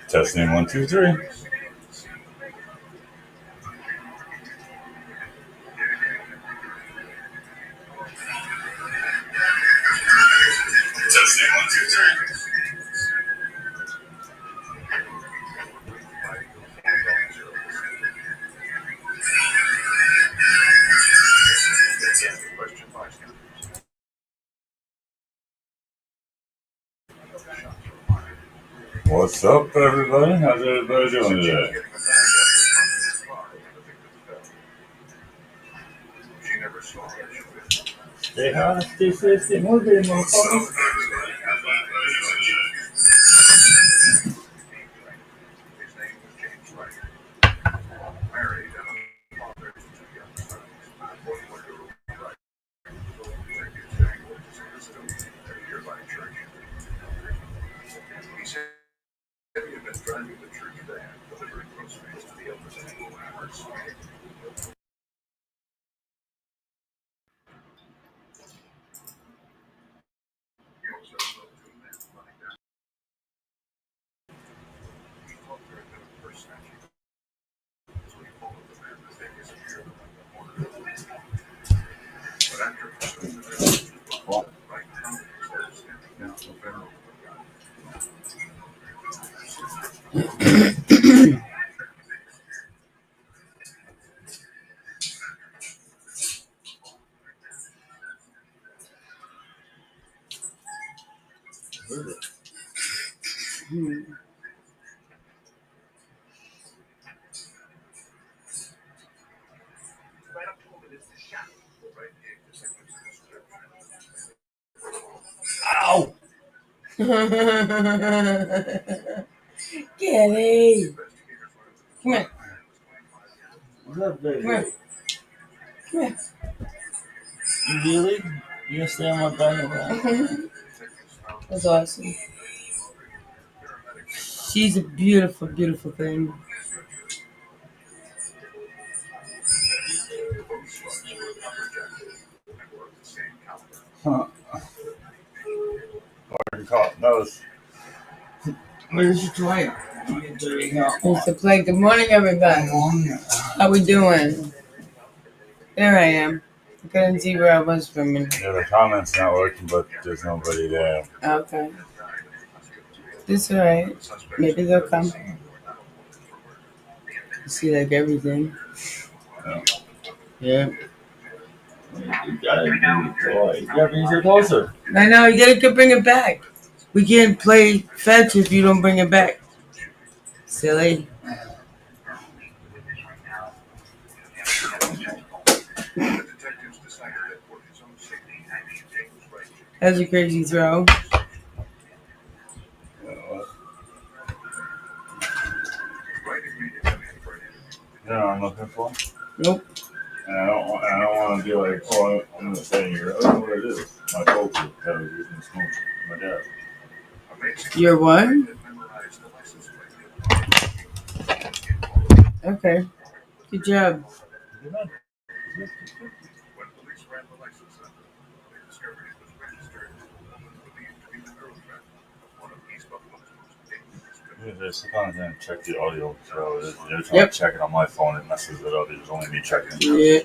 Testing 1, 2, 3. Testing 1, 2, 3. What's up, everybody? How's everybody doing today? Stay high, stay safe, stay motivated, motherfuckers. Ow! Kelly! Come here. What's up, baby? Come here. Come here. You really? You gonna stay on my back? That's awesome. She's a beautiful, beautiful thing. Huh. What you call it? Nose. Where's your toy? Mr. Play. Good morning, everybody. How we doing? There I am. I couldn't see where I was for a minute. Yeah, the comments not working, but there's nobody there. Okay. It's alright. Maybe they'll come. You see, like everything. Yeah. You gotta be toy. You gotta be closer. I know, you gotta bring it back. We can't play fetch if you don't bring it back. Silly. That's a crazy throw. You know what I'm looking for? Nope. And I don't want to be like, oh, I'm gonna say here. I don't know what it is. My culture that was using smoke. My dad. Your what? Okay. Good job. Sometimes I check the audio, so every time I check it on my phone, it messes it up. It's only me checking. Yeah.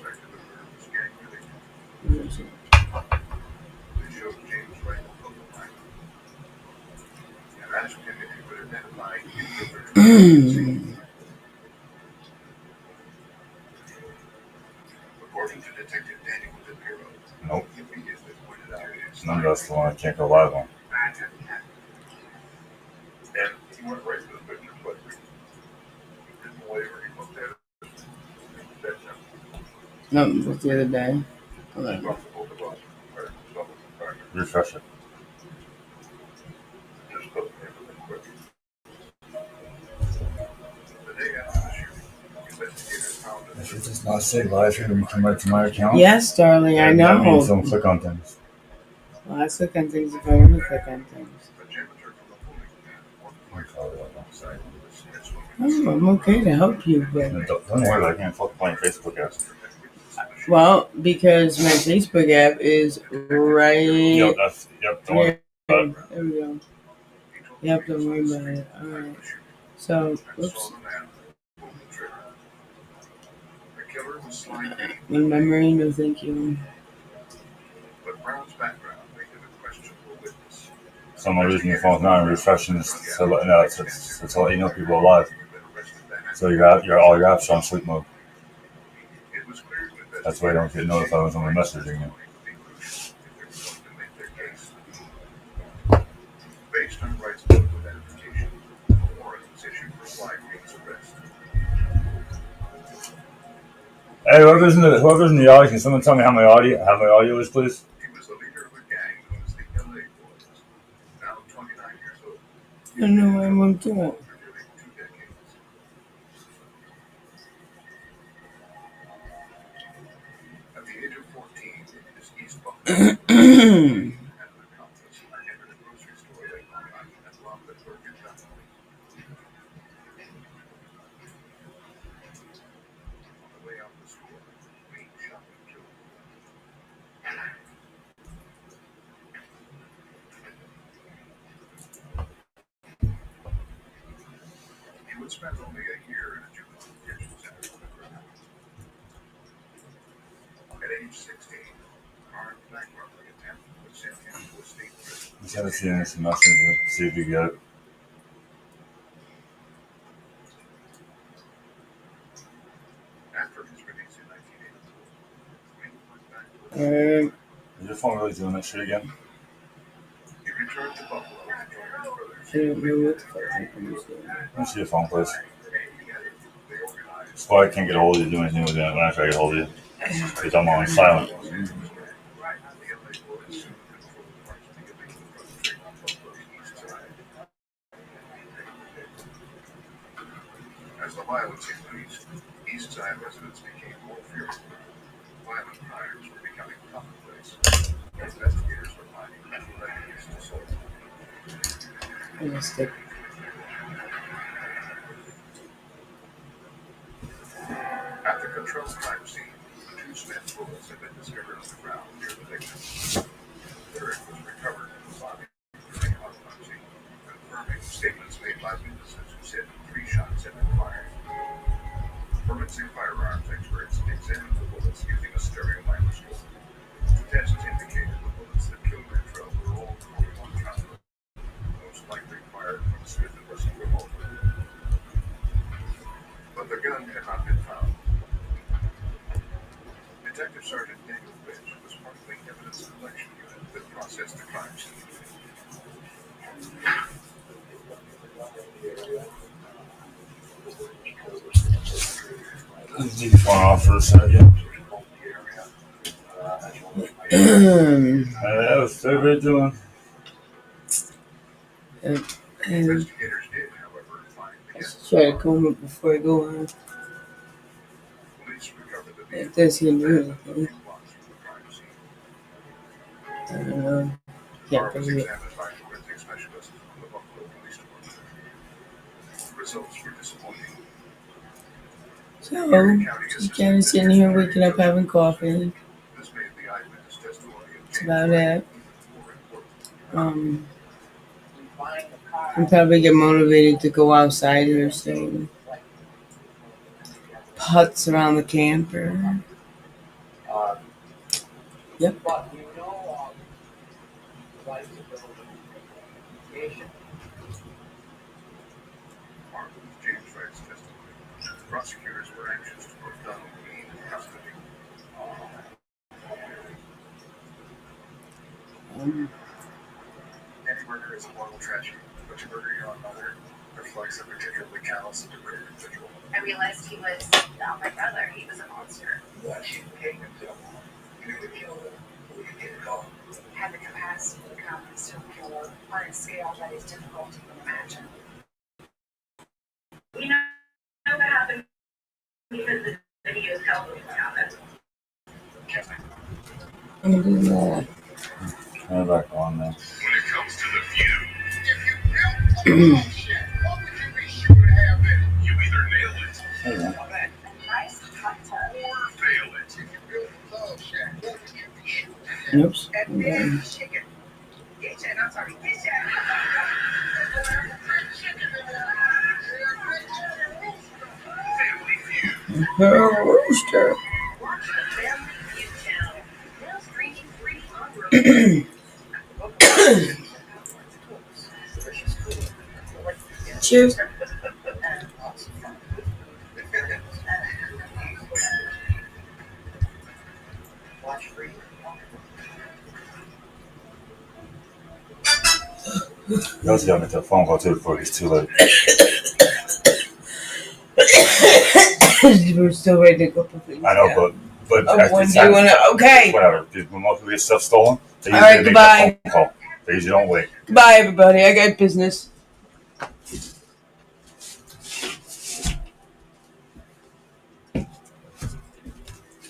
Nope. No, that's the one I can't go live on. No, what's the other day? Hold on. Refresh it. If it does not say live here, then come right to my account. Yes, darling, I know. That means don't click on things. Well, I click on things if I want to click on things. Oh, I'm okay to help you, but... Don't worry, I can't fucking play Facebook apps. Well, because my Facebook app is right... Yep, don't worry. There we go. Yep, don't worry about it. Alright. So, oops. My memory, no thank you. Someone losing your phone now and refreshing this to let you know people are alive. So all your apps are on sleep mode. That's why you don't get notified when someone messaging you. Hey, whoever's in the audience, can someone tell me how my audio is, please? I don't know what I'm doing. Just haven't seen this message. See if you get it. Is your phone really doing that shit again? I don't know what the fuck I'm doing. Let me see your phone, please. That's why I can't get a hold of you to do anything with it when I try to get a hold of you. Because I'm on silent. As the violence increased, East Side residents became more fearful. Violent crimes were becoming commonplace. Investigators were finding records to solve. At the controlled crime scene, two Smith bullets had been discovered on the ground near the victim. The third was recovered in the body during autopsy, confirming statements made by witnesses who said 3 shots had been fired. Forensic firearms experts examined the bullets using a stereo microscope. Tests indicated the bullets that killed Metro were all 41 caliber, most likely fired from Smith & Wesson revolver. But the gun had not been found. Detective Sergeant Daniel Finch was part of the evidence collection unit that processed the crime scene. Let's leave the phone off for a second. How's everybody doing? Investigators did, however, find the Let's try to comb it before I go on. police recovered the If this can do anything. I don't know. Can't car was believe it. examined by forensic specialists from the Buffalo Police Department. The results were disappointing. So, just kind of sitting here waking up having coffee. This made the eyewitness testimony of That's about it. I'm probably get motivated to go outside here soon. Putts around the camper. Yep. James Wright's testimony. Prosecutors were anxious to put Donald Green in custody. Any murder is a mortal tragedy, but to murder your own mother reflects a particularly callous and degraded individual. I realized he was not my brother. He was a monster. She hated him. You would kill him. You get caught. Had the capacity to become a serial killer on a scale that is difficult to imagine. We know what happened because the videos tell us what happened. I'm gonna do that. Turn it back on now. When it comes to the feud, if you built a love shack, what would you be sure to have in it? You either nail it Hey, man. A nice hot tub. or fail it. If you built a love shack, what would you be sure to have? Oops. And then chicken. Kitchen, I'm sorry, kitchen. Her rooster. Watch the Family Feud channel. Now streaming free on Roku. Cheers. Watch free. You also gotta make that phone call too before it gets too late. We're still ready to go for things. I know, Yeah. but Oh, after when it's do you time- wanna? Okay. Whatever. Dude, when most people get stuff stolen, they All usually right, make that goodbye. phone call. They usually don't wait. Goodbye, everybody. I got business.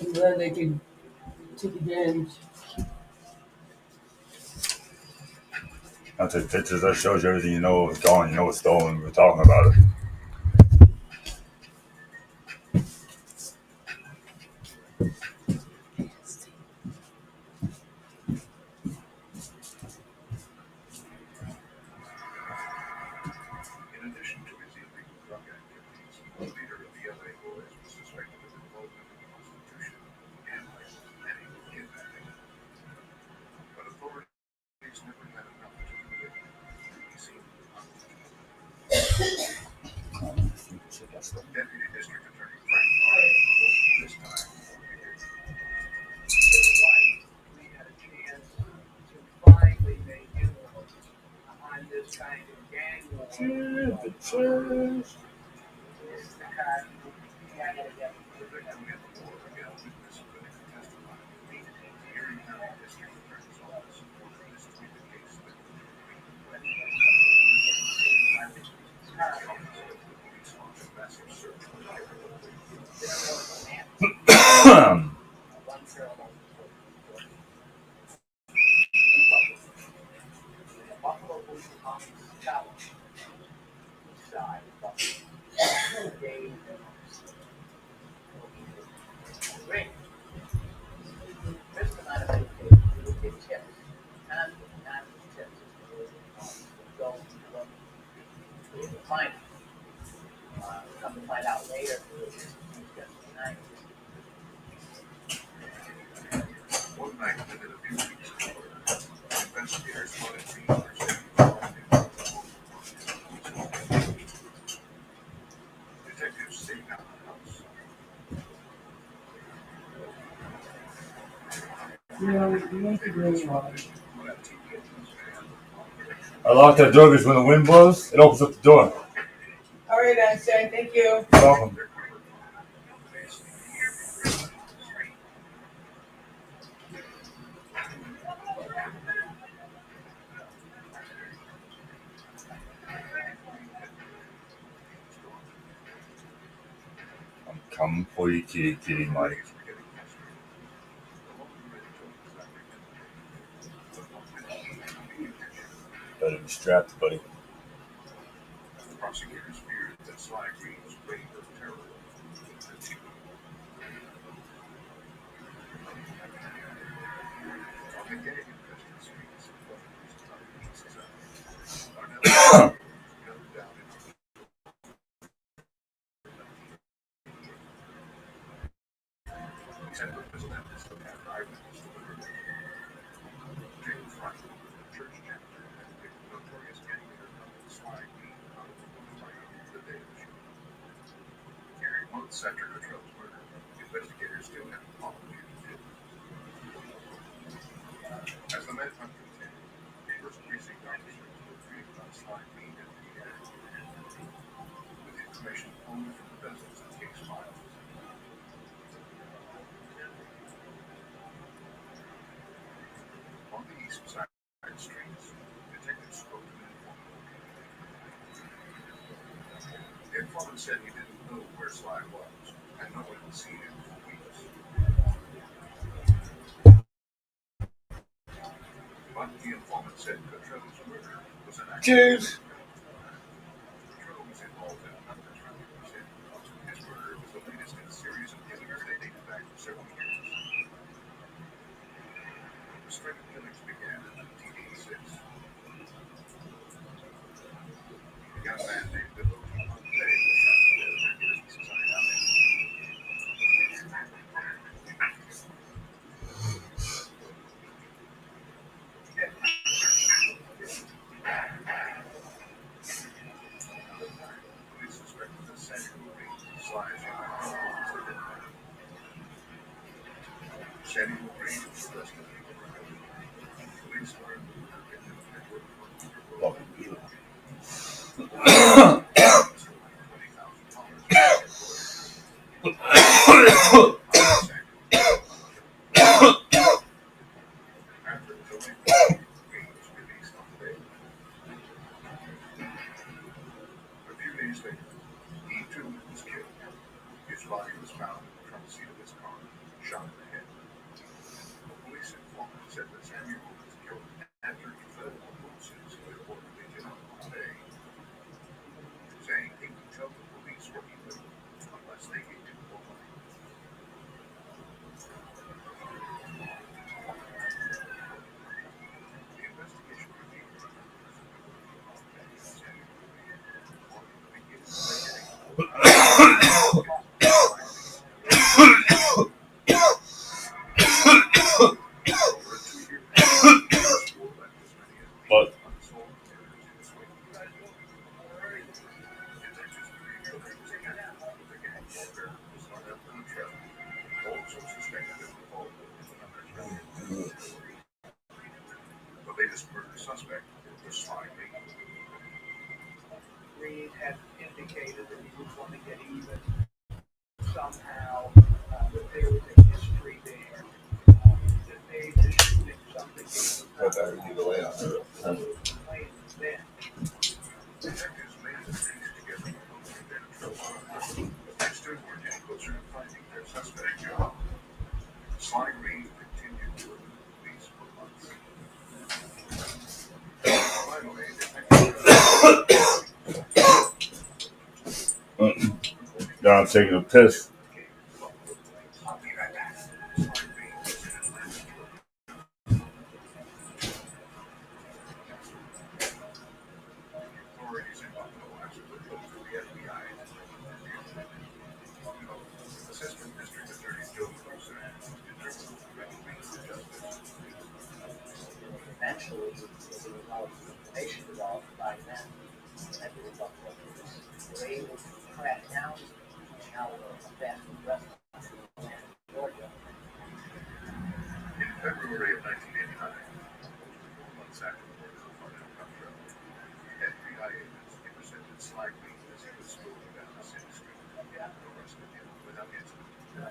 I'm glad they could take advantage. I'll take pictures. That shows you everything you know is gone. You know it's stolen. We're talking about it. In addition to his illegal drug activities, the leader of the LA Boys was suspected of involvement in prostitution, gambling, and even kidnapping. But authorities never had enough to convict him. He seemed untouchable. Deputy District Attorney Frank Martin, this time, We had a chance to finally make it on this kind of gang war. This is the kind we had to get. the victim in the war began witness clinical testimony. The Erie County District Attorney's Office ordered this to be the case that the police launched a massive search for the One parallel. Buffalo Police Office Challenge. East side, Buffalo. Dave. Great. This amount of education, you will get tips. And tips. Go find it. Come to find out later. Tonight. One night within a few weeks of the murder, investigators wanted to detectives stayed out of the house. I locked that door because when the wind blows, it opens up the door. All right, Einstein. Thank you. You're welcome. I'm coming for you, kitty, Mike. Better be strapped, buddy. Prosecutors feared that Sly Green's reign of terror would continue. On the gang infested streets of Buffalo's East Side, Darnell gunned down in he said witness members of had eyewitness to the murder. James Russell, the church janitor, had picked notorious gang leader Sly Green out of the fire the day of the shooting. Months after Cottrell's murder, investigators still haven't followed him. As the manhunt continued, first precinct officers were briefed on Sly Green and the area, with information only from the dozens of case files. On the east side streets, detectives spoke to an informant. The informant said he didn't know where Sly was, and no one had seen him for weeks. But the informant said Cottrell's murder was an accident. Cheers. Cottrell was involved in another traffic incident. His murder was the latest in a series of killings that dated back for several years. The string of killings began in 1986. A young man named Bill Monday was shot to death in his business hideout. days later, he too was killed. His body was found in the front seat of his car, shot in the head. A police informant said that Samuel was killed after he fled the lawsuits he reportedly did on Monday, saying he would tell the police where he lived unless they gave him more money. The investigation revealed that Samuel But the latest murder suspect was Sly Lee. Reed had indicated that he was going to get even somehow, that there was a history there, that made the shooting something. Then. Detectives made the case together with their trouble. They still weren't any closer to finding their suspect. Sly Reed continued to elude police for months. Finally, now I'm taking a piss. I'll be right back. Sly Reed was in Atlanta. Authorities in Buffalo actually proposed to the FBI. Assistant District Attorney Joe Cruiser determined to bring Reed to justice. Eventually, there was a lot of information developed by then, and the Buffalo police were able to track down how the fast food restaurant in Georgia. In February of 1989, 4 months after the murder of Parnell Cottrell, FBI agents intercepted Sly Reed as he was strolling down the city street and arrested him without incident. The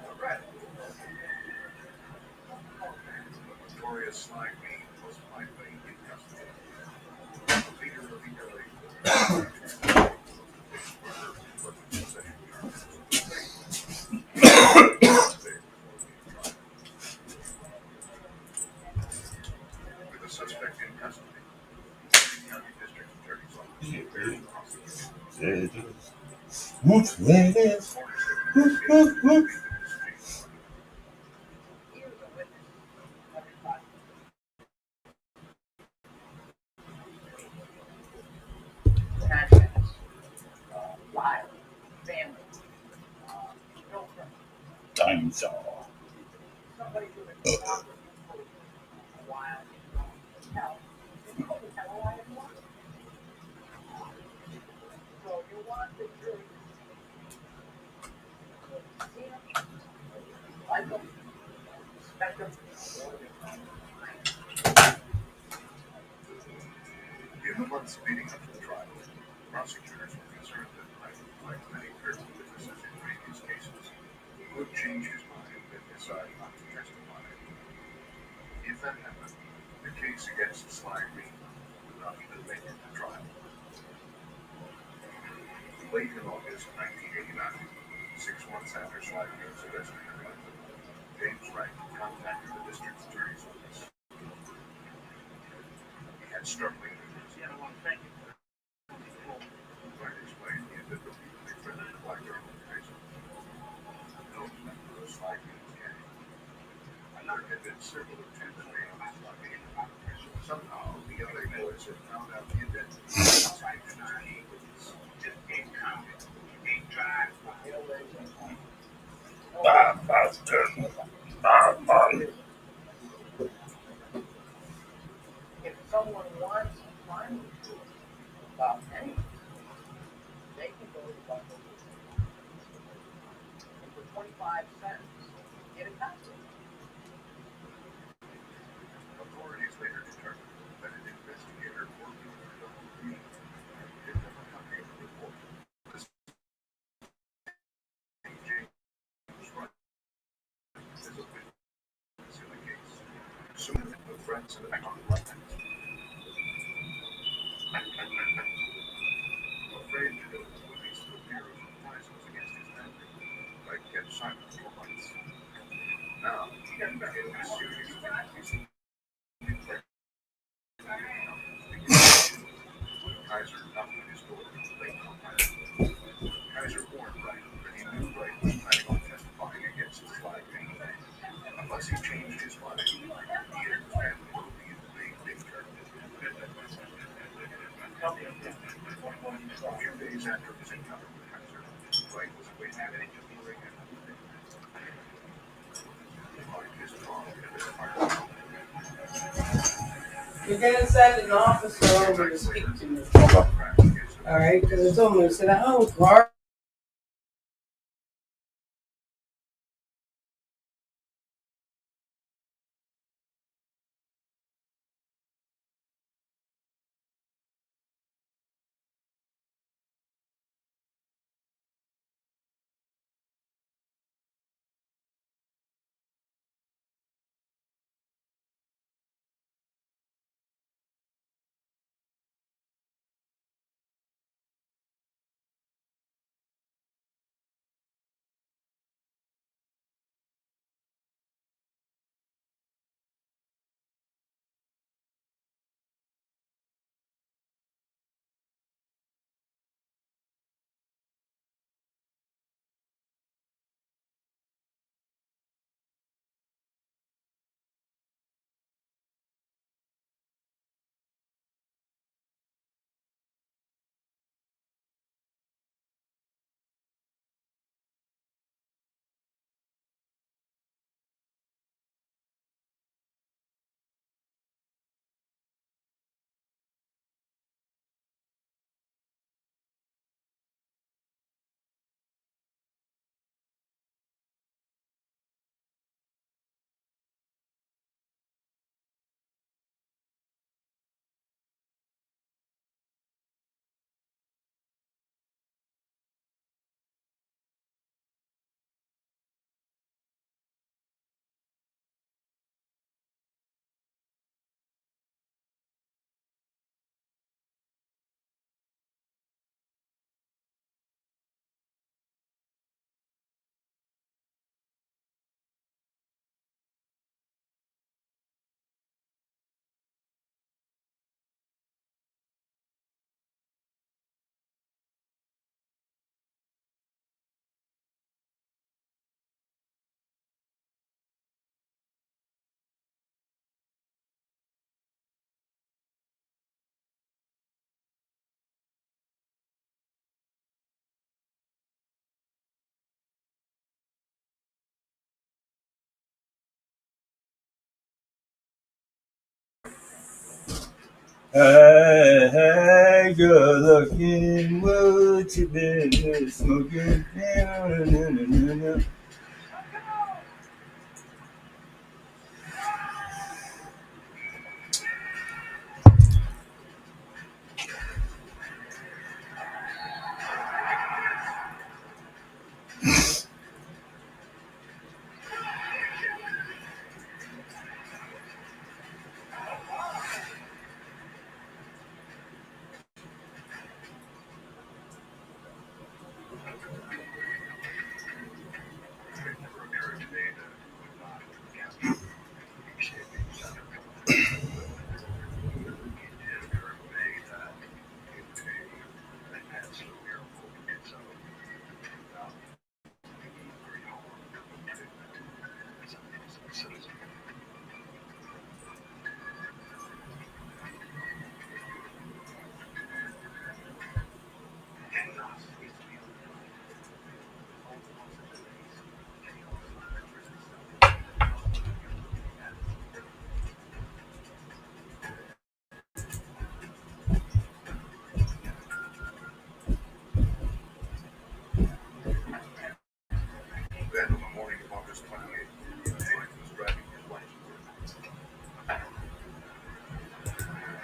notorious Sly Reed was finally in custody. The leader of the LA with the suspect in custody, the county district attorney's office prepared to prosecute. Whoops, there it is. Whoop, whoop, whoop. Here's a witness. Everybody. Contacts, wild, family, girlfriend, Dinosaur. somebody who had been out with you for a while, tell. So you want the jury to see him, like him, respect him, In the months leading up to the trial, prosecutors were concerned that Knight, like many critical witnesses in previous cases, would change his mind and decide not to testify. If that happened, the case against Sly Reed would not even make it to trial. Late in August 1989, 6 months after Sly Reed's arrest in Atlanta, James Wright contacted the district attorney's office. He had startling news. Wright explained he had been repeatedly threatened by their organization. No member of Sly Reed's gang. There had been several attempts made on Sly Reed. Somehow, the LA boys had found out the identity of Sly Reed's key witness. if someone wants to find the truth about anything, they can go to Buffalo. And for 25 cents, get a copy. Authorities later determined that an investigator working with Bill Reed did have a copy of the report. James Wright as a witness in the case. Soon the threats and attack on the right hand. Afraid to go to the police Kaiser warned Wright that he knew Wright was planning on testifying against his flag anyway. Unless he changed his mind, he and his family would be in big danger. A few days after his encounter with Kaiser, Wright was waiting at a hearing at his dog had been fired. You're gonna send an officer over to speak to me. All right, because I told him, I said, "Oh, car." Hey, good looking, what you been smoking? Then, on the morning of August 28th, Wright was driving his wife to work.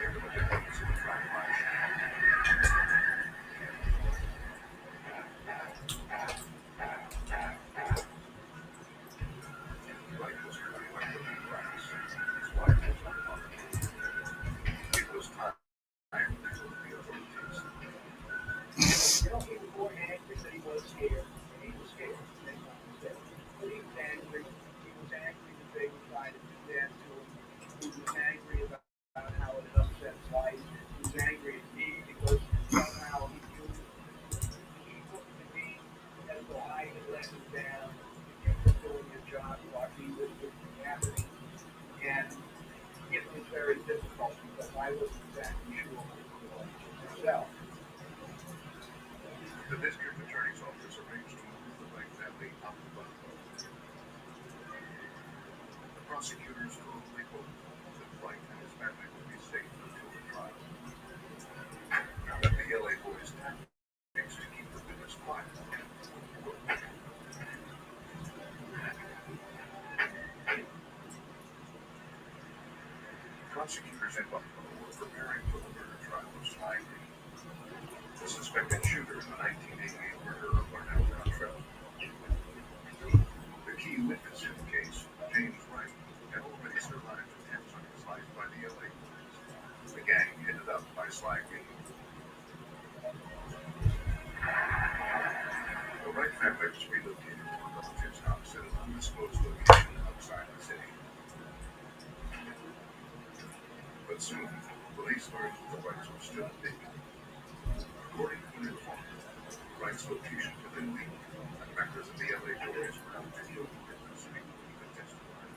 Near the Mississippi Track Line, Wright was collecting grass. His wife was on mother. It was time for the authorities. You know, he was more angry than he was scared. He was scared. Make no mistake. But he was angry. He was angry that they were trying to do that to him. He was angry about how it upset his life. He was angry at me because somehow he knew The district attorney's office arranged to move the Wright family out of Buffalo. The prosecutors firmly hoped that Wright and his family would be safe until the trial. Now that the LA boys' tactics to keep the witness quiet. Prosecutors in Buffalo were preparing for the murder trial of Sly Green, the suspected shooter in the 1988 murder of Larnell Cantrell. The key witness in the case, James Wright, had already survived attempts on his life by the LA police, the gang headed up by Sly Green. The Wright family was relocated to a relative's house at an undisclosed location outside the city. But soon, police learned that the Wrights were still taken. According to an informant, Wright's location had been leaked, and members of the LA boys were out to kill the witness who even testified.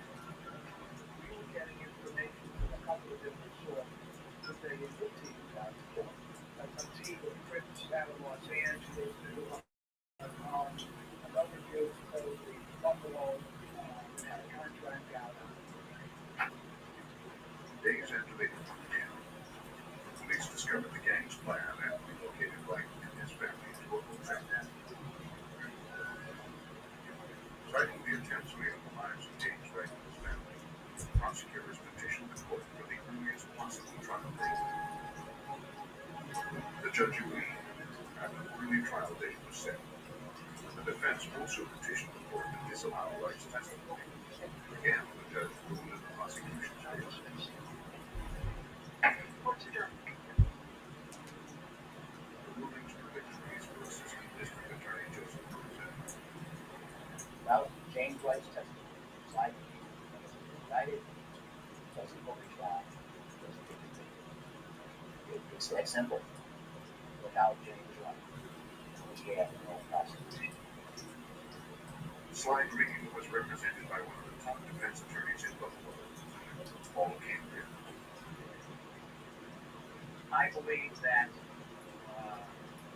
We were getting information from a couple of different sources that they had put teams out to court. A team of trips out of Los Angeles to another group supposedly Buffalo had a contract out. Days after they were put down, police discovered the gang's plan and relocated Wright and his family to a hotel. Citing the attempts made on the lives of James Wright and his family, prosecutors petitioned the court for the earliest possible trial date. The judge agreed, and an early trial date was set. The defense also petitioned the court to disallow Wright's testimony. Again, the judge ruled in the prosecution's favor. What's it done? The rulings were victories for Assistant District Attorney Joseph Cruz. Well, James White's testimony, Sly Green was indicted, doesn't go to trial, doesn't get convicted. It's that simple. Without James White, we have no prosecution. Sly Green was represented by one of the top defense attorneys in Buffalo, Paul Cambria. I believe that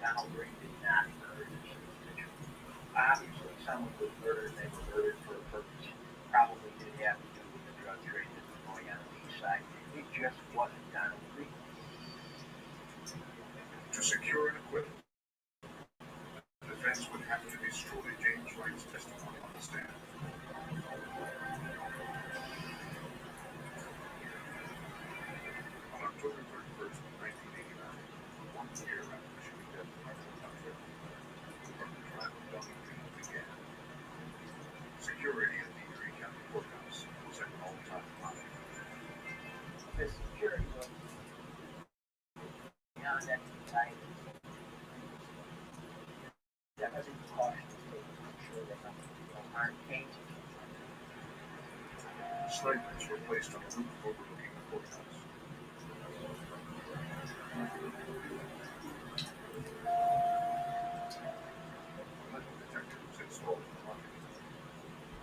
Donald Green did not murder his individual. Obviously, someone was murdered, they were murdered for a purpose. Probably did have to do with the drug trade that was going on the east side. It just wasn't Donald Green. To secure an acquittal, the defense would have to destroy James Wright's testimony on the stand. On October 31st, 1989, 1 year after the shooting death of Larnell Cantrell, the murder trial of Donald Green began. Security at the Erie County Courthouse was at an all-time high. The security was beyond any type. That was a precaution to make sure that nothing harm came to him. Snipers were placed on a roof overlooking the courthouse. Metal detectors installed in the lobby,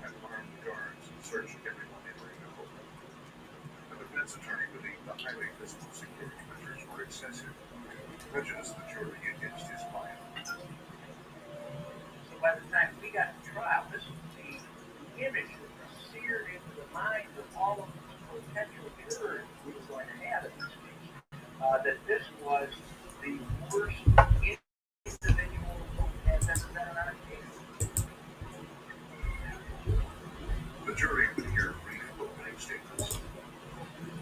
and armed guards searched everyone entering the courtroom. The defense attorney believed the highly visible security measures were excessive to prejudice the jury against his client. So by the time we got to trial, this was the image that was seared into the minds of all of the potential jurors we were going to have in this case. That this was the worst individual who had ever been on a case. The jury would hear brief opening statements.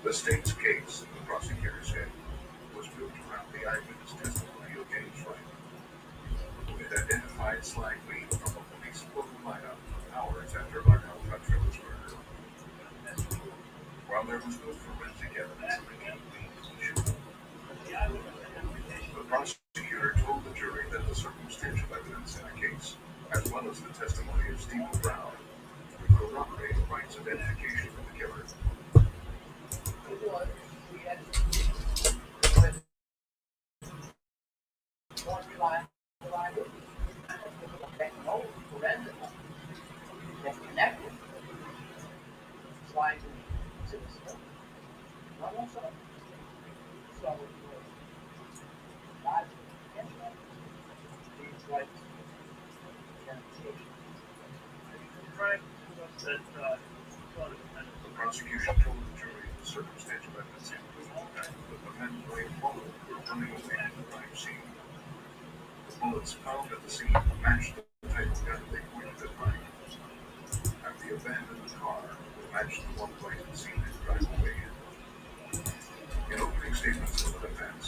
The state's case, the prosecutor said, was built around the eyewitness testimony of James Wright, who had identified Sly Green from a police photo lineup hours after Larnell Cantrell was murdered. While there was no forensic evidence linking Green's shooting, the prosecutor told the jury that the circumstantial evidence in the case, as well as the testimony of Stephen Brown, would corroborate Wright's identification of the killer. We had one reliable that knows forensic that connected Sly Green to the story. Not one so. So it was logical, intentional. The The prosecution told the jury the circumstantial evidence included that the men Blaine followed were running away from the crime scene. The bullets found at the scene matched the type of gun they pointed at Mike, and the abandoned car matched the one Blaine had seen him drive away in. In opening statements of the defense,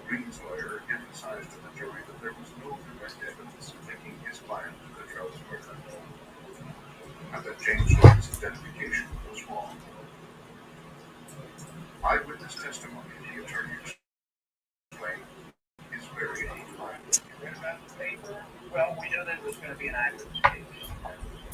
Green's lawyer emphasized to the jury that there was no direct evidence linking his client to the Trout's murder, and that James Wright's identification was wrong. Eyewitness testimony, the attorney explained, is very unreliable. You read about the paper? Well, we knew that it was going to be an eyewitness case. It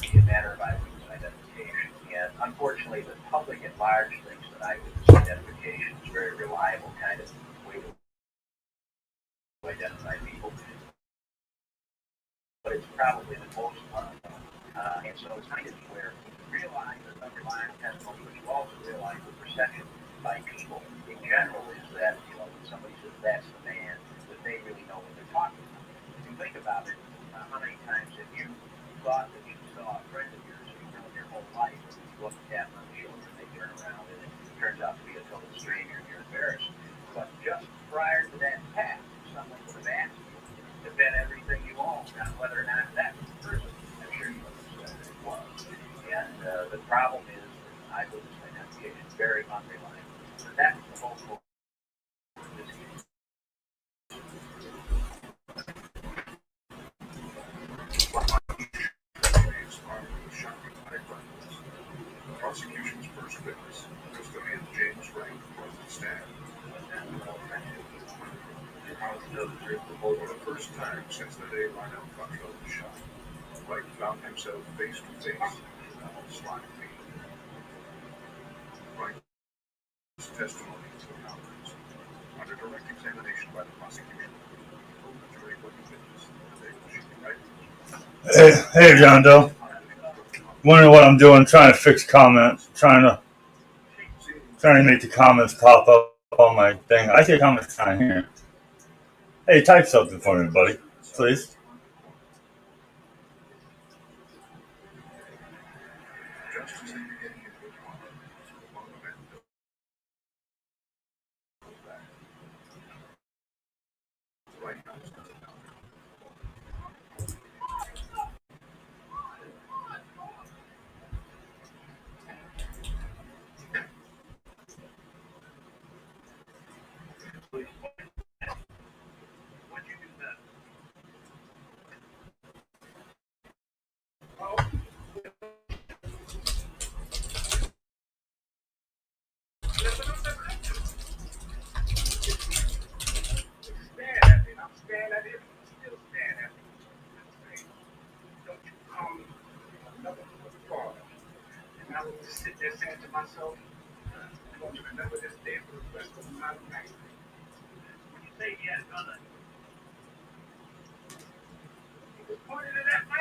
would be a matter of eyewitness identification. And unfortunately, the public at large thinks that eyewitness identification is a very reliable kind of way to identify people. But it's probably the most reliable. And so it's kind of where you realize that unreliable testimony, but you also realize the perception by people in general is that, when somebody says that's the man, that they really know what they're talking about. If you think about it, how many times have you thought that you saw a friend of yours who you've known your whole life, and you look at them on the shoulder and they turn around and it turns out to be a total stranger and you're embarrassed. But just prior to that path, someone would have asked you to bet everything you own on whether or not that was the person. I'm sure you would have said it was. And the problem is that eyewitness identification is very unreliable. But that was the whole point of this case. The prosecution's first witness was the man James Wright was to stand. For the first time since the day Lionel Butler was shot, Wright found himself face to face with Donald Sly Lee. Wright's testimony to the conference, under direct examination by the prosecution, told the jury what he witnessed the day the shooting. Right? Hey, John Doe. Wondering what I'm doing, trying to fix comments, trying to make the comments pop up on my thing. I see comments down here. Hey, type something for me, buddy, please. Just as they were getting into the car, one of the men pulled back. Wright bounced out of the car. What'd you do then? Stand at me, and I'm staring at him, and I'm still staring at him. Don't you call me another father. And I would just sit there saying to myself, I'm going to remember this day for the rest of my life. When you say he had a gun on you, He was pointing it at my